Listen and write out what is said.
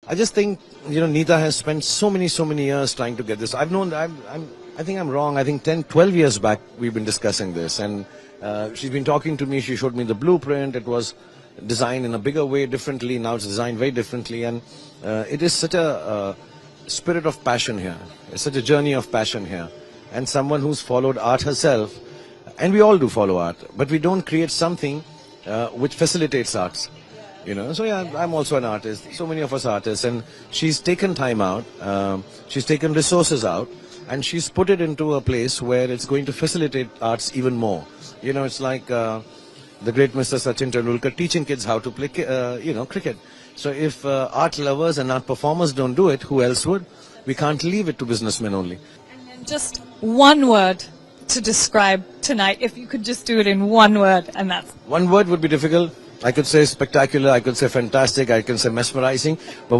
I just think, Nita has spent so many years trying to get this. I think I'm wrong. I think 10, 12 years back we've been discussing this, and she's been talking to me. She showed me the blueprint. It was designed in a bigger way, differently. Now it's designed very differently, and it is such a spirit of passion here. It's such a journey of passion here, and someone who's followed art herself, and we all do follow art, but we don't create something which facilitates arts. So yeah, I'm also an artist. So many of us are artists, and she's taken time out, she's taken resources out, and she's put it into a place where it's going to facilitate arts even more. It's like the great Mr. Sachin Tendulkar teaching kids how to play, cricket. So if art lovers and art performers don't do it, who else would? We can't leave it to businessmen only. And just one word to describe tonight, if you could just do it in one word, and that's... One word would be difficult. I could say spectacular, I could say fantastic, I can say mesmerizing, but